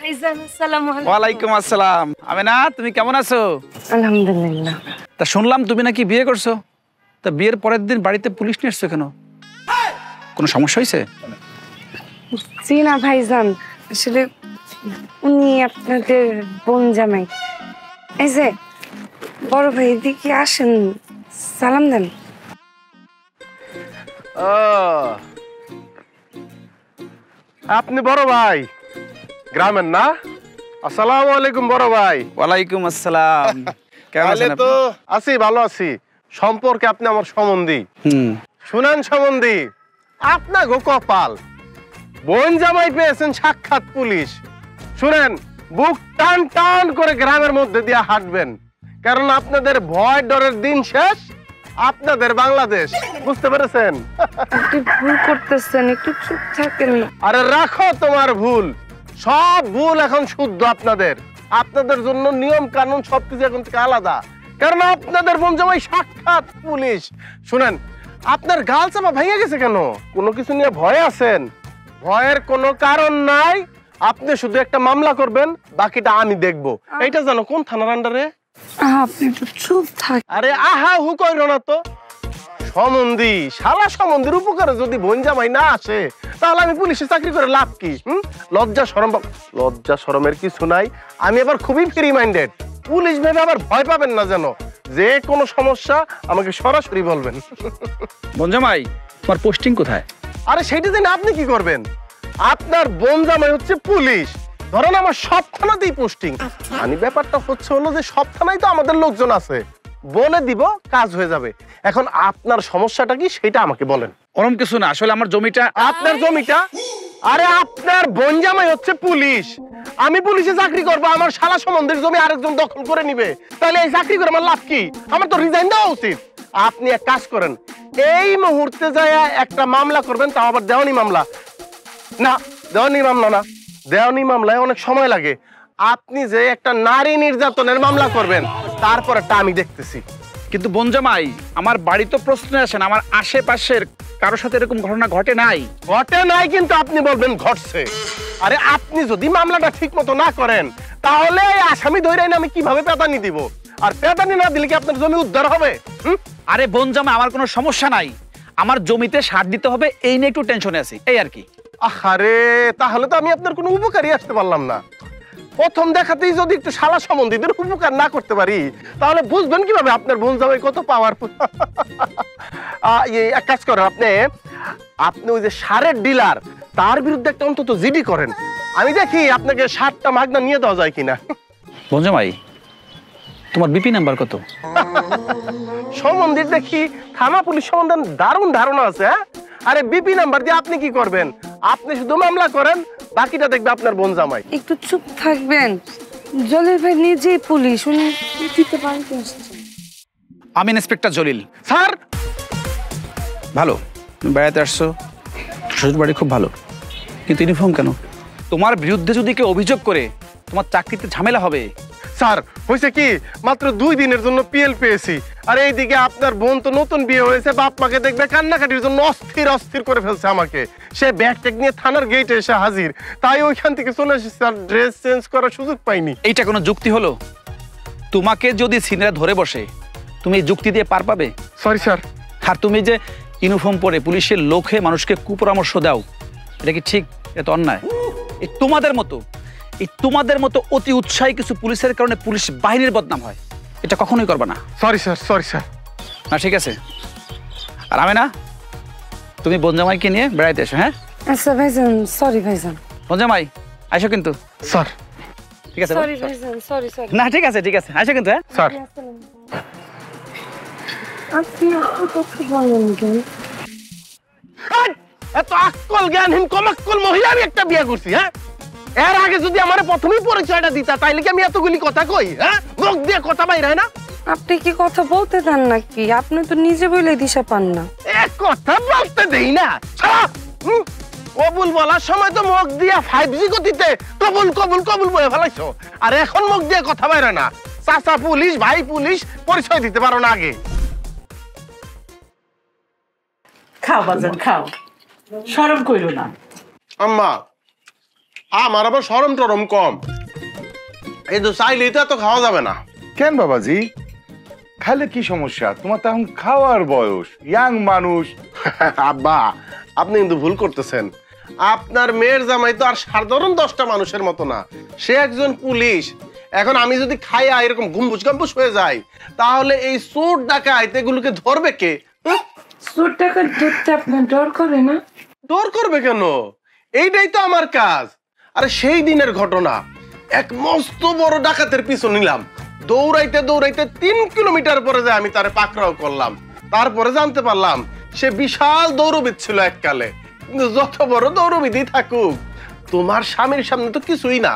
ভাইজান আসসালামু আলাইকুম। ওয়ালাইকুম আসসালাম। আমেনা, তুমি কেমন আছো? আলহামদুলিল্লাহ। তা শুনলাম তুমি নাকি বিয়ে করছো, তা বিয়ের পরের দিন বাড়িতে পুলিশ নিয়ে এসছো কেন? কোনো সমস্যা হয়েছে? জি না ভাইজান, আসলে উনি আপনাদের বোন জামাই। এই যে বড় ভাই, এদিকে আসেন, সালাম দেন। আপনি বড় ভাই গ্রামের না? আসসালামু আলাইকুম বড় ভাই। ওয়ালাইকুম আসসালাম। কেমন তাহলে আছেন তো আপনি? আছি, ভালো আছি। সম্পর্কে আপনি আমার সম্বন্ধী। হুম। শুনেন সম্বন্ধী, আপনার গো কপাল, বোন জামাই পেয়েছেন সাক্ষাৎ পুলিশ। শুনেন, বুক টান টান করে গ্রামের মধ্যে দিয়ে হাঁটবেন, কারণ আপনাদের ভয় ডরের দিন শেষ। আপনাদের বাংলাদেশ, বুঝতে পেরেছেন? আপনি ভুল করতেছেন, একটু চুপ থাকেন। আরে রাখো তোমার ভুল, সব ভুল এখন শুদ্ধ আপনাদের। আপনাদের জন্য নিয়ম কানুন সবকিছু এখন থেকে আলাদা, কারণ আপনাদের বোন জামাই সাক্ষাৎ পুলিশ। শুনেন, আপনার গাল চাপা ভেঙে গেছে কেন? কোনো কিছু নিয়ে ভয়ে আছেন? ভয়ের কোনো কারণ নাই। আপনি শুধু একটা মামলা করবেন, বাকিটা আমি দেখব। এইটা জানো কোন থানার আন্ডারে? আপনি একটু চুপ থাকেন। আরে আহা হু কইরো না তো। সম্বন্ধী, শালা সম্বন্ধীর উপকারে যদি বোন জামাই না আসে, তাহলে আমি পুলিশে চাকরি করে লাভ কি? লজ্জা শরমের কিছু নাই। আমি আবার খুবই ফ্রি মাইন্ডেড। পুলিশ ভেবে আবার ভয় পাবেন না যেন। যে কোনো সমস্যা আমাকে সরাসরি বলবেন। বনজামাই, তোমার পোস্টিং কোথায়? আরে সেইটা দিন আপনি কি করবেন? আপনার বোন জামাই হচ্ছে পুলিশ, ধরেন আমার সব থানাতেই পোস্টিং। আমি ব্যাপারটা হচ্ছে হলো যে সব থানায় তো আমাদের লোকজন আছে, বলে দিব, কাজ হয়ে যাবে। এখন আপনার সমস্যাটা কি সেটা আমাকে বলেন। ওরম কিছু না, আসলে আমার জমিটা। আপনার জমিটা? আরে আপনার বোন জামাই হচ্ছে পুলিশ, আমি পুলিশে চাকরি করবো, আমার শালা সম্বন্ধের জমি আরেকজন দখল করে নিবে, তাহলে এই চাকরি করে আমার লাভ কি? আমার তো রিজাইন দেওয়া উচিত। আপনি এক কাজ করেন, এই মুহূর্তে যায় একটা মামলা করবেন, তাও আবার দেওয়ানি মামলা না। দেওয়ানি মামলা না, দেওয়ানি মামলায় অনেক সময় লাগে। আপনি যে একটা নারী নির্যাতনের মামলা করবেন, তারপরটা আমি দেখতেছি। কিন্তু বনজামাই, আমার বাড়ি তো প্রশ্ন আসে না, আমার আশেপাশের কারোর সাথে এরকম ঘটনা ঘটে নাই। ঘটে নাই কিন্তু আপনি বলবেন ঘটছে। আরে আপনি যদি মামলাটা ঠিক মতো না করেন, তাহলে এই আসামি ধরে আমি কিভাবে পেদানি দিব? আর পেদানি না দিলে কি আপনার জমি উদ্ধার হবে? আরে বনজামাই, আমার কোনো সমস্যা নাই, আমার জমিতে সার দিতে হবে এই নিয়ে একটু টেনশনে আছি, এই আর কি। আরে তাহলে তো আমি আপনার কোনো উপকারই আসতে পারলাম না। প্রথম দেখাতেই যদি একটু শালা সম্বন্ধীদের উপকার না করতে পারি, তাহলে বুঝবেন কিভাবে আপনার বোন জামাই কত পাওয়ারফুল। এক কাজ করেন, আপনি ওই যে সারের ডিলার, তার বিরুদ্ধে একটা অন্তত জিডি করেন। আমি দেখি আপনাকে সারটা মাগনা নিয়ে দেওয়া যায় কিনা। বনজামাই, তোমার বিপি নাম্বার কত? সম্বন্ধীর দেখি থানা পুলিশ সম্বন্ধে দারুণ ধারণা আছে। আরে বিপি নাম্বার দিয়ে আপনি কি করবেন? আপনি শুধু মামলা করেন, বাকিটা দেখবে আপনার বোন জামাই। একটু চুপ থাকবেন। জলিল ভাই নিজেই পুলিশ, উনি দিতে পারেন। আমি ইন্সপেক্টর জলিল। স্যার, ভালো, তুমি বেড়াতে আসছো, শ্বশুর বাড়ি খুব ভালো, কিন্তু ইউনিফর্ম কেন? তোমার বিরুদ্ধে যদি কেউ অভিযোগ করে, তোমার চাকরিতে ঝামেলা হবে। স্যার হয়েছে কি, মাত্র 2 দিনের জন্য পিএল পেয়েছি। আর এইদিকে আপনার বোন তো নতুন বিয়ে হয়েছে, বাপ মাকে দেখবে কান্নাকাটির জন্য অস্থির অস্থির করে ফেলছে আমাকে। সে ব্যাগ ট্যাগ নিয়ে থানার গেটে এসে হাজির, তাই ওইখান থেকে চলে এসেছি স্যার, ড্রেস চেঞ্জ করার সুযোগ পাইনি। এইটা কোনো যুক্তি হলো? তোমাকে যদি সিনিয়র ধরে বসে, তুমি এই যুক্তি দিয়ে পার পাবে? Sorry sir. আর তুমি যে ইউনিফর্ম পরে পুলিশের লোকে মানুষকে কুপরামর্শ দাও, এটা কি ঠিক? এটা তো অন্যায়। তোমাদের মতো অতি উৎসাহী কিছু পুলিশের কারণে পুলিশ বাহিনীর বদনাম হয়, এটা কখনোই করবে না। Sorry sir, sorry sir. না, ঠিক আছে। আর আমি না, তুমি বনজামাইকে নিয়ে বেড়াইতে এসো। হ্যাঁ আচ্ছা ভাইজান, সরি ভাইজান। বনজামাই আইসো কিন্তু। স্যার। ঠিক আছে? সরি ভাইজান, সরি সরি। না, ঠিক আছে, ঠিক আছে, আইসো কিন্তু। হ্যাঁ স্যার। আপনি এত কথা বলেন কেন? এত আক্কল জ্ঞানহীন কমাক্কল মহিলা আমি একটা বিয়ে করছি। হ্যাঁ, এর আগে যদি আমার প্রথমেই পরিচয়টা দিতা, তাইলে কি আমি এতগুলি কথা কই? হ্যাঁ, মুখ দিয়ে কথা বাইরে হয় না। আপনি কি কথা বলতে দেন নাকি? আপনি তো নিজে বলে দিশা পান না। কথা বলতে দেই না। কবুল বলার সময় তো মুখ দিয়া 5G গতিতে কবুল কবুল কবুল বলে ফেলাইছো, আর এখন মুখ দিয়ে কথা বাইরে না। চাচা পুলিশ, ভাই পুলিশ, পরিচয় দিতে পারো না আগে। খাও বাজান খাও, শরম কইরো না। আম্মা, আমার আবার শরম টরম কম, এই তো চাইলেই তো এত খাওয়া যাবে না। কেন বাবাজি, খাইলে কি সমস্যা? তোমার তো এখন খাওয়ার বয়স, ইয়াং মানুষ। আব্বা আপনি কিন্তু ভুল করতেছেন। আপনার মেয়ের জামাই তো আর সাধারণ 10টা মানুষের মতো না, সে একজন পুলিশ। এখন আমি যদি খাইয়া এরকম গুম্বুজ গাম্বুজ হয়ে যাই, তাহলে এই চোর ডাকাত এগুলোকে ধরবে কে? চোর টাকা ধরতে আপনার ডর করে না? ডর করবে কেন? এইটাই তো আমার কাজ। আরে সেই দিনের ঘটনা, এক মস্ত বড় ডাকাতের পিছু নিলাম, দৌড়াইতে দৌড়াইতে 3 কিলোমিটার পরে যে আমি তারে পাকড়াও করলাম। তারপরে জানতে পারলাম সে বিশাল দৌড়বিদ ছিল এককালে। কিন্তু যত বড় দৌড়বিদই থাকুক, তোমার স্বামীর সামনে তো কিছুই না,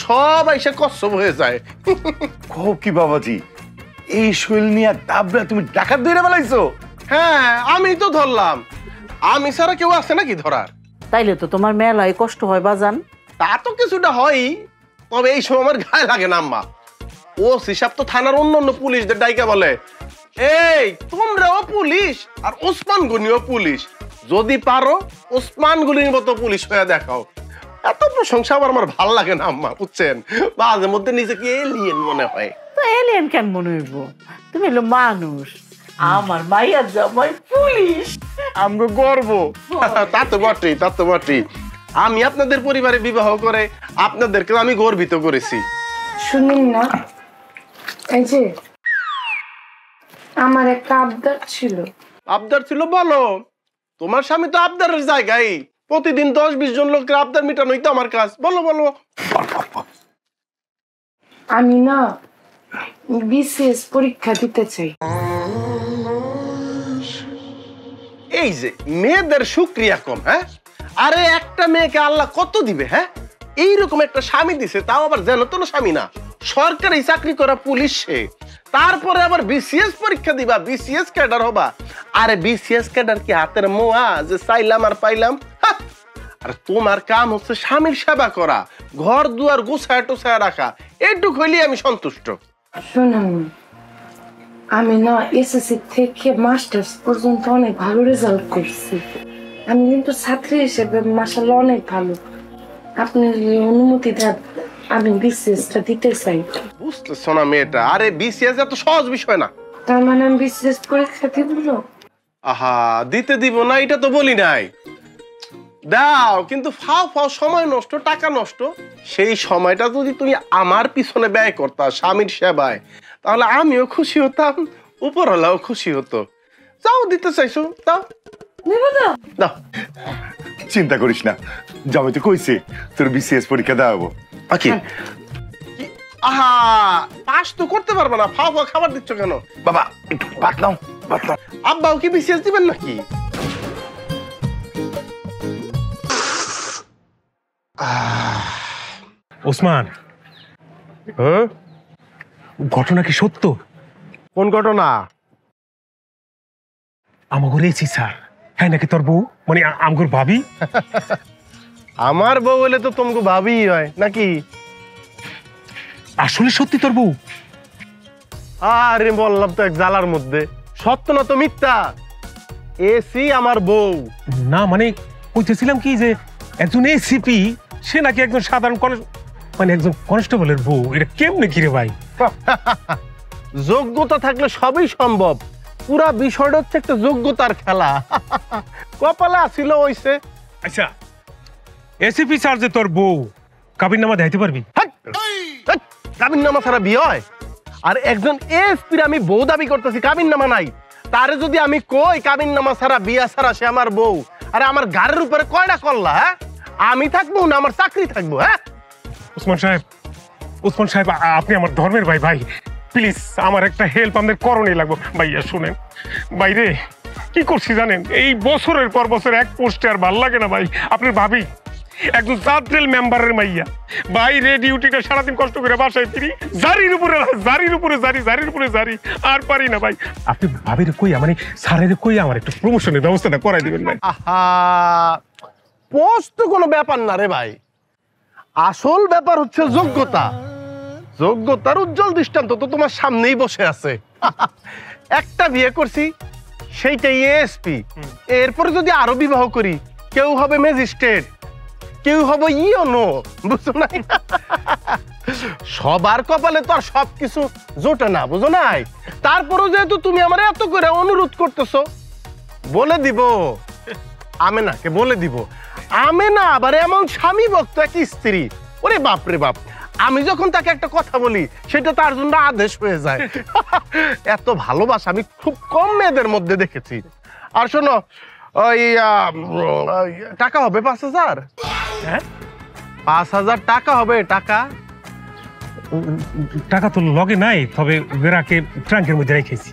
সব এসে কচ্ছপ হয়ে যায়। কো কি বাবাজি, এই শৈল নিয়ে দাবরা তুমি ডাকাত ধরে বেলাইছো? হ্যাঁ আমি তো ধরলাম, আমি ছাড়া কেউ আছে নাকি ধরার? তাইলে তো তোমার মেলায় কষ্ট হয় বাজান। তা তো কিছুটা হয়ই, তবে এই সময় আমার গায়ে লাগে না আম্মা। ও হিসাব তো থানার অন্য পুলিশদের ডাইকা বলে, এই তোমরাও পুলিশ আর ওসমান গনিও পুলিশ, যদি পারো ওসমান গনির মতো পুলিশ হয়ে দেখাও। এত প্রশংসা আবার আমার ভাল লাগে না আম্মা, বুঝছেন? মাঝে মধ্যে নিজেকে এলিয়েন মনে হয়। তো এলিয়েন কেন মনে হইব? তুমি হলো মানুষ, আমার মাইয়ার জামাই পুলিশ। আমগো গর্ব। তা তো বটেই, তা তো বটেই। আমি আপনাদের পরিবারে বিবাহ করে আপনাদেরকে আমি গর্বিত করেছি। শুনুন না, এই যে আমার একটা আবদার ছিল। আবদার ছিল? বলো। তোমার স্বামী তো আবদারের জায়গায়, প্রতিদিন 10-20 জন লোকের আবদার মেটানোই তো আমার কাজ। বলো বলো। আমি না বিসিএস পরীক্ষা দিতে চাই। এই যে মেয়েদের শুকরিয়া কম, হ্যাঁ? আরে একটা মেয়েকে আল্লাহ কত দিবে, হ্যাঁ? এইরকম একটা স্বামী দিছে, তাও আবার যেন তো স্বামী না, সরকারি চাকরি করা পুলিশ সে। তারপরে আবার বিসিএস পরীক্ষা দিবা, বিসিএস ক্যাডার হবা। আরে বিসিএস ক্যাডার কি হাতের মোয়া যে চাইলাম আর পাইলাম? আর তোমার কাম হচ্ছে স্বামীর সেবা করা, ঘর দুয়ার গোছায় টোছায় রাখা, এইটুক হইলেই আমি সন্তুষ্ট। শুনুন, আমি না এসএসসি থেকে মাস্টার্স পর্যন্ত অনেক ভালো রেজাল্ট করছি। আমি কিন্তু ছাত্রী হিসেবে মাশাআল্লাহ অনেক ভালো। আপনি অনুমতি দেন, আমি বিসিএসটা দিতে চাই। বুঝতেছো না মেয়েটা? আরে বিসিএস এত সহজ বিষয় না। তার মানে আমি বিসিএস পরীক্ষা দিব না? আহা, দিতে দিব না এটা তো বলি নাই। দাও, কিন্তু ফাও ফাও সময় নষ্ট, টাকা নষ্ট। সেই সময়টা যদি তুমি আমার পিছনে ব্যয় করতা স্বামীর সেবায়, তাহলে আমিও খুশি হতাম, উপরওয়ালাও খুশি হতো। যাও, দিতে চাইছো দাও। দাও। চিন্তা করিস না, জামাই তো কইছে তোর বিসিএস পরীক্ষা দেওয়াবো। কি? আহা, পাস তো করতে পারবে না, ফাও ফাও খাবার দিচ্ছ কেন? বাবা একটু ভাত নাও, ভাত নাও। আব্বাও কি বিসিএস দিবেন নাকি? ওসমান, হ্যাঁ, ঘটনা কি সত্য? কোন ঘটনা? আমাকে রেছি স্যার, হ্যাঁ নাকি তোর বউ, মানে আমগর ভাবি? আমার বউ হলে তো তোমাকে ভাবি হয় নাকি? আসলে সত্যি তোর বউ? আরে বললাম তো এক জালার মধ্যে, সত্য না তো মিথ্যা। এসি আমার বউ। না মানে কইতেছিলাম কি যে একজন এসিপি, সে নাকি একজন সাধারণ মানে একজন কনস্টেবলের বউ, এটা কেমনে কি রে ভাই? যোগ্যতা থাকলে সবই সম্ভব, পুরা বিষয়টা হচ্ছে একটা যোগ্যতার খেলা। কপালে আসিল হইছে। আচ্ছা, এসিপি স্যার যে তোর বউ, কাবিন নামা দেখাইতে পারবি? কাবিন নামা ছাড়া বিয়ে হয়? আর একজন এসপির আমি বউ দাবি করতেছি, কাবিন নামা নাই। তারে যদি আমি কই কাবিন নামা ছাড়া বিয়া ছাড়া সে আমার বউ, আরে আমার গাড়ির উপরে কয়টা করলা? হ্যাঁ, আমি থাকবো না আমার চাকরি থাকবো? হ্যাঁ ওসমান সাহেব, ওসমান সাহেব, আপনি আমার ধর্মের ভাই, ভাই প্লিজ আমার একটা হেল্প আমাদের করণই লাগবে। ভাইয়া শুনেন, বাইরে কি করছি জানেন, এই বছরের পর বছর এক পোস্টে আর ভাল লাগে না ভাই। আপনার ভাবি একজন জাদ্রেল মেম্বারের মাইয়া, বাইরে ডিউটিটা সারাদিন কষ্ট করে বাসায় ফিরি, জারির উপরে জারি, আর পারি না ভাই। আপনি ভাবির কইয়া, মানে স্যারের কইয়া আমার একটু প্রমোশনের ব্যবস্থাটা করাই দিবেন ভাই। আহা, পোস্ট তো কোনো ব্যাপার না রে ভাই, আসল ব্যাপার হচ্ছে যোগ্যতা। যোগ্যতার উজ্জ্বল দৃষ্টান্ত তো তোমার সামনেই বসে আছে। একটা বিয়ে করছি, সেইটাই এসপি। এরপরে যদি আরো বিবাহ করি, কেউ হবে ম্যাজিস্ট্রেট, কেউ হবে ইয়নো, বুঝছো নাই? সবার কপালে তো আর সবকিছু জোটে না, বুঝো নাই? তারপরেও যেহেতু তুমি আমার এত করে অনুরোধ করতেছো, বলে দিব আমেনাকে, বলে দিব। আমেনা আবার এমন স্বামী ভক্ত এক স্ত্রী, ওরে বাপ রে বাপ, আমি যখন তাকে একটা কথা বলি সেটা তার জন্য আদেশ হয়ে যায়। এত ভালোবাসা আমি খুব কম মেয়েদের মধ্যে দেখেছি। আর শোনো, ওই টাকা হবে 5,000। হ্যাঁ? 5,000 টাকা হবে, টাকা। টাকা তো লগে নাই, তবে বেরাকে ট্রাঙ্কের মধ্যে রেখেছি।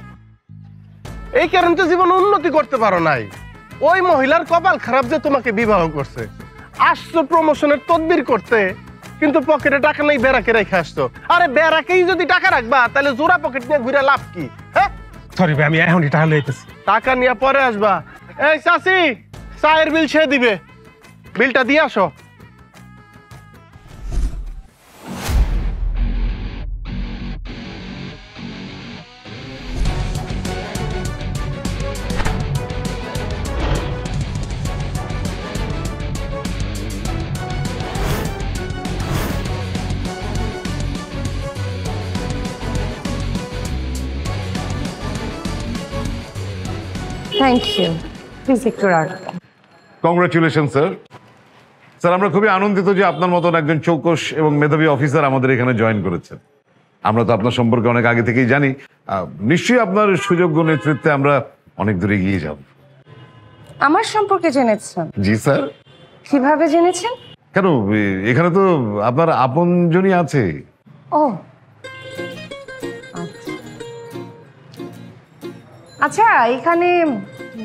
এই কারণে তো জীবনে উন্নতি করতে পারো নাই। ওই মহিলার কপাল খারাপ যে তোমাকে বিবাহ করছে। আসছো প্রমোশনের তদবির করতে, কিন্তু পকেটে টাকা নেই, বেড়াকে রেখে আসতো। আরে বেড়াকেই যদি টাকা রাখবা তাহলে জোড়া পকেট নিয়ে ঘুরে লাভ কি? হ্যাঁ, সরি ভাই, আমি এখনই টাকা লইতেছি। টাকা নিয়ে পরে আসবা। এই চাচি, চায়ের বিল সে দিবে, বিলটা দিয়ে আসো। থ্যাংক ইউ, প্লিজ একটু রাখবেন। Congratulation sir. স্যার, আমরা খুবই আনন্দিত যে আপনার মতন একজন চৌকস এবং মেধাবী অফিসার আমাদের এখানে জয়েন করেছেন। আমরা তো আপনার সম্পর্কে অনেক আগে থেকেই জানি। নিশ্চয়ই আপনার সুযোগ্য নেতৃত্বে আমরা অনেক দূর এগিয়ে যাব। আমার সম্পর্কে জেনেছেন? জি স্যার। কিভাবে জেনেছেন? কেন, এখানে তো আপনার আপনজনই আছে। ও আচ্ছা, এখানে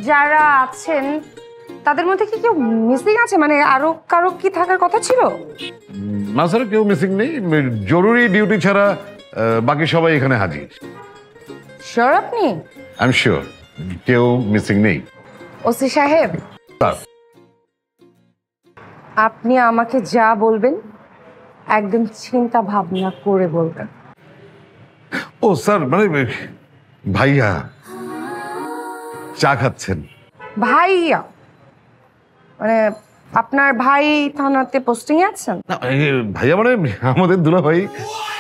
যারা আছেন তাদের মধ্যে কি কেউ মিসিং আছে? মানে আরো কারো কি থাকার কথা ছিল? না স্যার, কেউ মিসিং নেই। জরুরি ডিউটি ছাড়া বাকি সবাই এখানে হাজির। শিওর আপনি? আই এম শিওর কেউ মিসিং নেই। ওসি সাহেব, স্যার, আপনি আমাকে যা বলবেন একদম চিন্তা ভাবনা করে বলবেন। ও স্যার, মানে ভাইয়া চা খাচ্ছেন? ভাইয়া মানে আপনার ভাই থানাতে পোস্টিং এ আছেন? না, ভাইয়া মানে আমাদের দুলা ভাই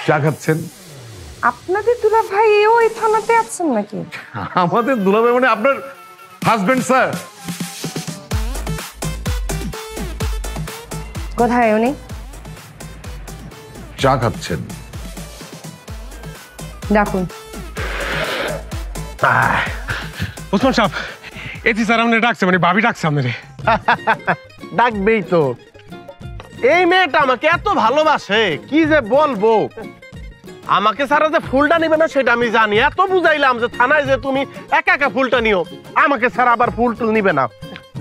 চা খাচ্ছেন। আপনাদের দুলা ভাই ওই থানাতে আছেন নাকি? আমাদের দুলা ভাই মানে আপনার হাজবেন্ড স্যার। কোথায় উনি? চা খাচ্ছেন। ডাকুন। ওসমান সাহেব, এটি স্যার আপনি ডাকছে, মানে ভাবি ডাকছে আপনারে। ডাকবেই তো। এই মেয়েটা আমাকে এত ভালোবাসে, কি যে বলবো। আমাকে সারা যে ফুলটা নিবে না সেটা আমি জানি। এত বুঝাইলাম যে থানায় যে তুমি একা একা ফুলটা নিও, আমাকে সারা আবার ফুল টুল নিবে না।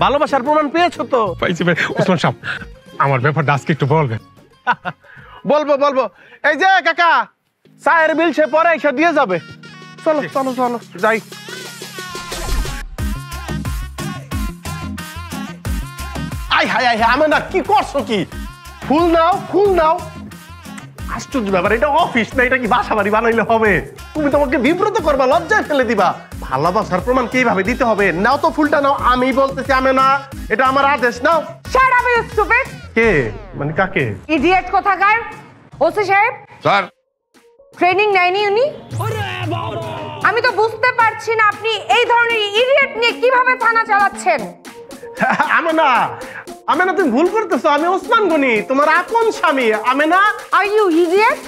ভালোবাসার প্রমাণ পেয়েছো তো? পাইছি ভাই। ওসমান সাহেব, আমার ব্যাপারটা আজকে একটু বলবেন। বলবো বলবো। এই যে কাকা, চায়ের বিল সে পরে এসে দিয়ে যাবে। চলো চলো চলো যাই। আই হাই হাই, আমি না কি করছো কি? ফুল নাও, ফুল নাও। আশ্চর্য ব্যাপার, এটা অফিস না, এটা কি বাসা বাড়ি বানাইলে হবে? তুমি তোমাকে বিব্রত করবা, লজ্জায় ফেলে দিবা। ভালোবাসার প্রমাণ কিভাবে দিতে হবে? নাও তো ফুলটা নাও। আমি বলতেছি আমি না, এটা আমার আদেশ। নাও। Shut up you stupid. কে মানে কাকে? ইডিয়েট কোথাকার। ওসি সাহেব, স্যার, ট্রেনিং নেয়নি উনি? আমি তো বুঝতে পারছি না আপনি এই ধরনের ইডিয়েট নিয়ে কিভাবে থানা চালাচ্ছেন। আমেনা, আমেনা তুমি ভুল করতেছো। আমি ওসমান গনি, তোমার আপন স্বামী। Amena, are you idiot?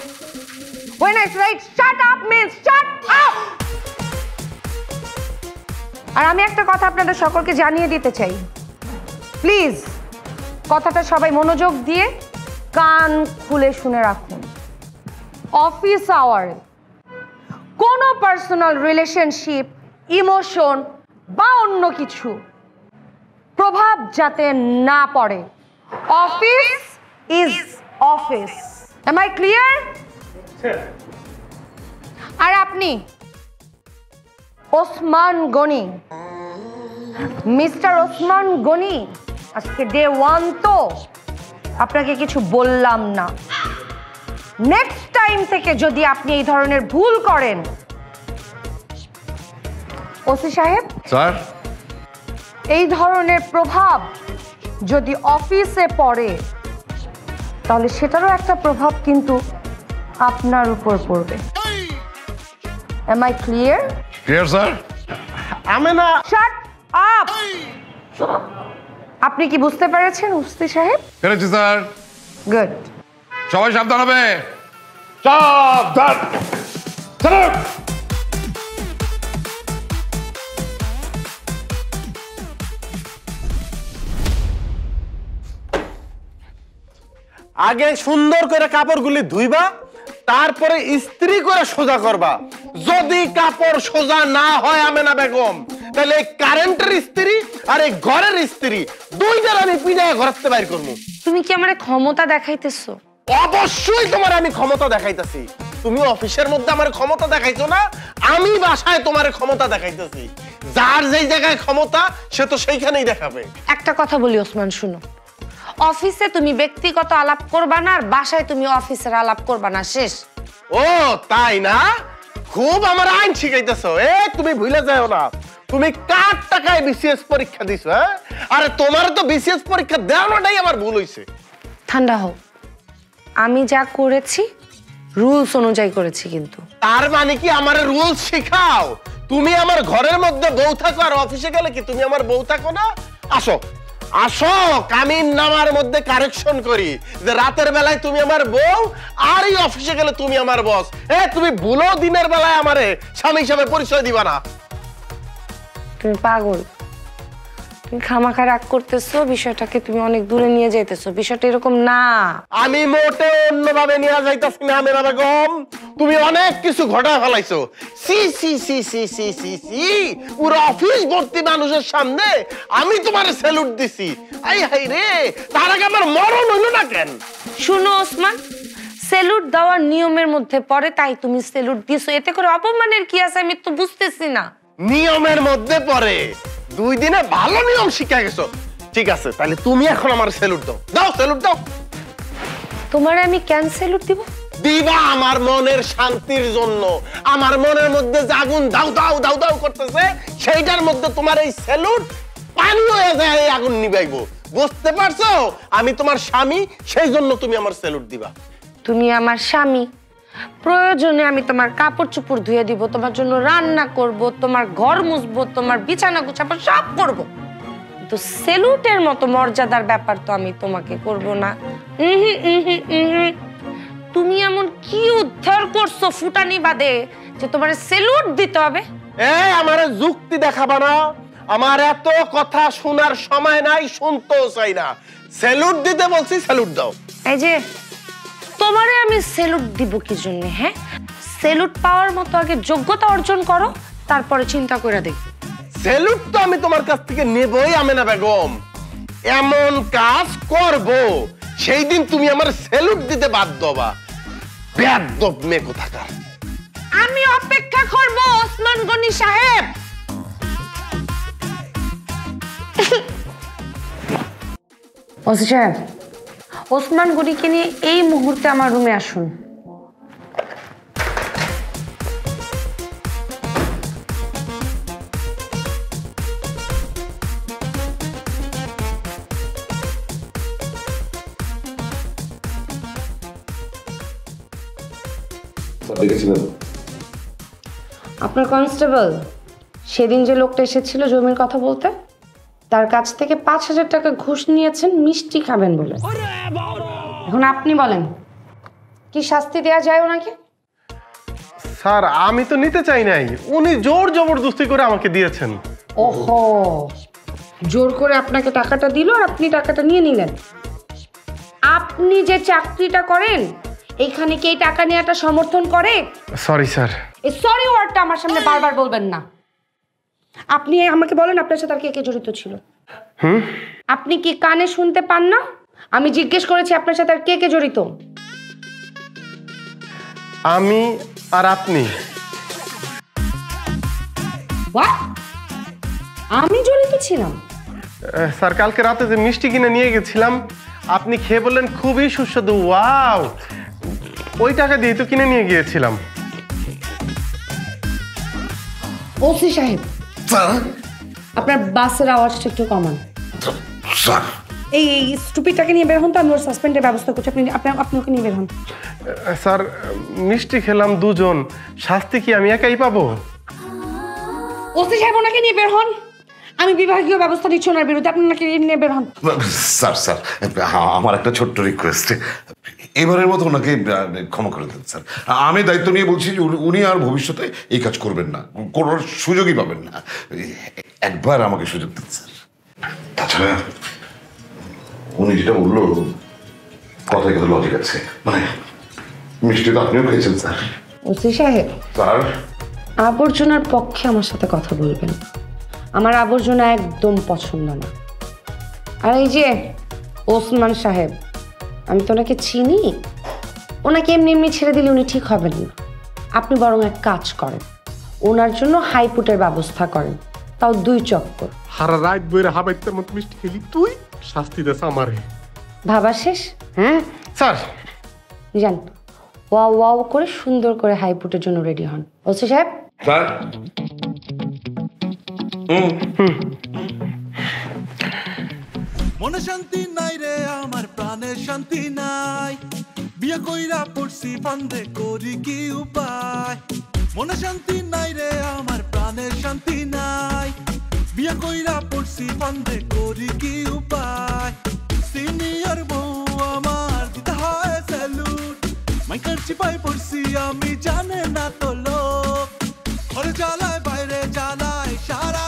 When I say shut up means shut up. আর আমি একটা কথা আপনাদের সকলকে জানিয়ে দিতে চাই, প্লিজ কথাটা সবাই মনোযোগ দিয়ে কান খুলে শুনে রাখুন। অফিস আওয়ারে কোনো পার্সোনাল রিলেশনশিপ, ইমোশন বা অন্য কিছু প্রভাব যাতে না পড়ে। Office is office. Am I clear? আর আপনি ওসমান গনি, মিস্টার ওসমান গনি, আজকে ডে 1 তো আপনাকে কিছু বললাম না। নেক্সট টাইম থেকে যদি আপনি এই ধরনের ভুল করেন, ওসি সাহেব, স্যার, এই ধরনের প্রভাব যদি অফিসে পড়ে তাহলে সেটারও একটা প্রভাব কিন্তু আপনার উপর পড়বে। Am I clear? Clear sir? Amena, Shut up! আপনি কি বুঝতে পেরেছেন ওসি সাহেব? পেরেছি স্যার। গুড। সবাই সাবধান হবে। সাবধান। স্যার, আগে সুন্দর করে কাপড়গুলি ধুইবা, তারপরে ইস্ত্রি করে সোজা করবা। যদি কাপড় সোজা না হয় আমেনা বেগম, তাহলে এই কারেন্টের ইস্ত্রি আর এই ঘরের ইস্ত্রি দুইটার আমি পিড়ায় ঘরাতে বাইর করবো। তুমি কি আমারে ক্ষমতা দেখাইতেছো? অবশ্যই তোমার আমি ক্ষমতা দেখাইতেছি। তুমি অফিসের মধ্যে আমার ক্ষমতা দেখাইছো না, আমি বাসায় তোমার ক্ষমতা দেখাইতেছি। যার যেই জায়গায় ক্ষমতা সে তো সেইখানেই দেখাবে। একটা কথা বলি ওসমান, শুনো, অফিসে তুমি ব্যক্তিগত আলাপ করবা না, আর বাসায় তুমি অফিসের আলাপ করবা না, শেষ। ও তাই না? খুব আমার আইন শিখাইতেছো। তুমি ভুলে যাও না, তুমি কার টাকায় বিসিএস পরীক্ষা দিছো? আরে তোমার তো বিসিএস পরীক্ষা দেওয়াটাই আমার ভুল হইছে। ঠান্ডা হও, আমি যা করেছি রুলস অনুযায়ী করেছি কিন্তু। তার মানে কি আমার রুলস শিখাও? তুমি আমার ঘরের মধ্যে বউ থাকো, আর অফিসে গেলে কি তুমি আমার বউ থাকো না? আসো আসো, কামিন নামার মধ্যে কারেকশন করি যে রাতের বেলায় তুমি আমার বউ, আর এই অফিসে গেলে তুমি আমার বস। তুমি ভুলো দিনের বেলায় আমারে স্বামী হিসাবে পরিচয় দিবা না। তুমি পাগল, তুমি খামাখা রাগ করতেছো, বিষয়টাকে তুমি অনেক দূরে নিয়ে যাইতেছো। বিষয়টা এরকম না। আমি মোটে অন্যভাবে নিয়ে যাইতাছি না আমেনা বেগম, তুমি অনেক কিছু ঘটা ফেলাইছো। সি সি সি সি সি সি সি, পুরো অফিস ভর্তি মানুষের সামনে আমি তোমার স্যালুট দিছি। আই হাই রে, তার আগে আমার মরণ হইল না কেন? শুনো ওসমান, স্যালুট দেওয়ার নিয়মের মধ্যে পড়ে, তাই তুমি স্যালুট দিছো। এতে করে অপমানের কি আছে আমি তো বুঝতেছি না। নিয়মের মধ্যে পড়ে? 2 দিনে ভালো নিয়ম শিখে গেছো। ঠিক আছে, তাহলে তুমি এখন আমার স্যালুট দাও। দাও স্যালুট দাও। তোমারে আমি কেন স্যালুট দিব? দিবা আমার মনের শান্তির জন্য। আমার মনের মধ্যে যে আগুন দাউ দাউ দাউ দাউ করতেছে, সেইটার মধ্যে তোমার এই স্যালুট পানি হয়ে যায়, এই আগুন নিভাইবো। বুঝতে পারছো? আমি তোমার স্বামী, সেই জন্য তুমি আমার স্যালুট দিবা। তুমি আমার স্বামী, প্রয়োজনে আমি তোমার কাপড় চোপড় ধুয়ে দিব, তোমার জন্য রান্না করব, তোমার ঘর মুছবো, তোমার বিছানা গুছাবো, সব করব। কিন্তু স্যালুটের মতো মর্যাদার ব্যাপার তো আমি তোমাকে করব না। তুমি এমন কি উদ্ধার করছো ফুটানি বাদে যে তোমার স্যালুট দিতে হবে? আমার যুক্তি দেখাবা না। আমার এত কথা শোনার সময় নাই, শুনতেও চাই না। স্যালুট দিতে বলছি, স্যালুট দাও। এই যে তোমারে আমি স্যালুট দিব কি জন্য? হ্যাঁ, স্যালুট পাওয়ার মতো আগে যোগ্যতা অর্জন করো, তারপরে চিন্তা করে দেখো। স্যালুট তো আমি তোমার কাছ থেকে নেবই আমেনা বেগম। এমন কাজ করব সেই দিন তুমি আমার স্যালুট দিতে বাধ্য হবা। বেয়াদব মেয়ে কোথাকার। আমি অপেক্ষা করব ওসমান গনি সাহেব। ওসি সাহেব, ওসমান গনিকে নিয়ে এই মুহূর্তে আমার রুমে আসুন। আপনার কনস্টেবল সেদিন যে লোকটা এসেছিল জমির কথা বলতে, তার কাছ থেকে 5,000 টাকা ঘুষ নিয়েছেন মিষ্টি খাবেন বলে। এখন আপনি বলেন, কি শাস্তি দেয়া যায় ওনাকে? স্যার, আমি তো নিতে চাই নাই, উনি জোর জবরদস্তি করে আমাকে দিয়েছেন। ওহো, জোর করে আপনাকে টাকাটা দিল আর আপনি টাকাটা নিয়ে নিলেন। আপনি যে চাকরিটা করেন এইখানে কি এই টাকা নেওয়াটা সমর্থন করে? Sorry sir. এই সরি ওয়ার্ডটা আমার সামনে বারবার বলবেন না। আপনি আমাকে বলেন আপনার সাথে আর কে কে জড়িত ছিল? আপনি কি কানে শুনতে পান না? আমি জিজ্ঞেস করেছি আপনার সাথে আর কে কে জড়িত? আমি আর আপনি। What? আমি জড়িত ছিলাম? স্যার, কালকে রাতে যে মিষ্টি কিনে নিয়ে গেছিলাম, আপনি খেয়ে বললেন খুবই সুস্বাদু, ওয়াও, ওই টাকা দিয়ে তো কিনে নিয়ে গিয়েছিলাম। ওসি সাহেব, আপনার বাসের আওয়াজটা একটু কমান। এই স্টুপিডটাকে নিয়ে বের হন তো, আমি ওর সাসপেন্ডের ব্যবস্থা করছি। আপনি ওকে নিয়ে বের হন। স্যার মিষ্টি খেলাম দুজন, শাস্তি কি আমি একাই পাবো? ওসি সাহেব ওনাকে নিয়ে বের হন। আমি বিভাগীয় ব্যবস্থা নিচ্ছি ওনার বিরুদ্ধে, আপনি ওনাকে নিয়ে বের হন। স্যার স্যার আমার একটা ছোট্ট রিকোয়েস্ট, এবারের মতো ওনাকে ক্ষমা করে দেন স্যার। আমি দায়িত্ব নিয়ে বলছি যে উনি আর ভবিষ্যতে এই কাজ করবেন না, করার সুযোগই পাবেন না। একবার আমাকে সুযোগ দিন স্যার। তাছাড়া উনি যেটা বললো কথায় কথা লজিক আছে, মানে মিষ্টি তো আপনিও খেয়েছেন স্যার। ওসি সাহেব, স্যার আবর্জনার পক্ষে আমার সাথে কথা বলবেন। আমার আবর্জনা একদম পছন্দ না। আর এই যে ওসমান সাহেব, আমি তো ওনাকে চিনি, ওনাকে এমনি এমনি ছেড়ে দিলে উনি ঠিক হবেন না। আপনি বরং এক কাজ করেন, ওনার জন্য হাইপুটের ব্যবস্থা করেন, তাও 2 চক্কর। সারা রাত বইরে হাবাইতের মতো মিষ্টি খেলি তুই, শাস্তি দেস আমারে। ভাবা শেষ? হ্যাঁ স্যার যান, ওয়াও ওয়াও করে সুন্দর করে হাইপুটের জন্য রেডি হন। ওসি সাহেব, স্যার মনে শান্তি নাই রে আমার, প্রাণে শান্তি নাই, বিয়ে কইরা পড়ছি ফান্দে, করি কি উপায়? মনে শান্তি নাই রে আমার, প্রাণে শান্তি নাই, বিয়ে কইরা পড়ছি ফান্দে, করি কি উপায়? সিনিয়র বউ আমার দিতে হয় স্যালুট, মাইকার চিপাই পড়ছি আমি, জানে না তো লোক, ঘরে জ্বালায় বাইরে জ্বালায় সারা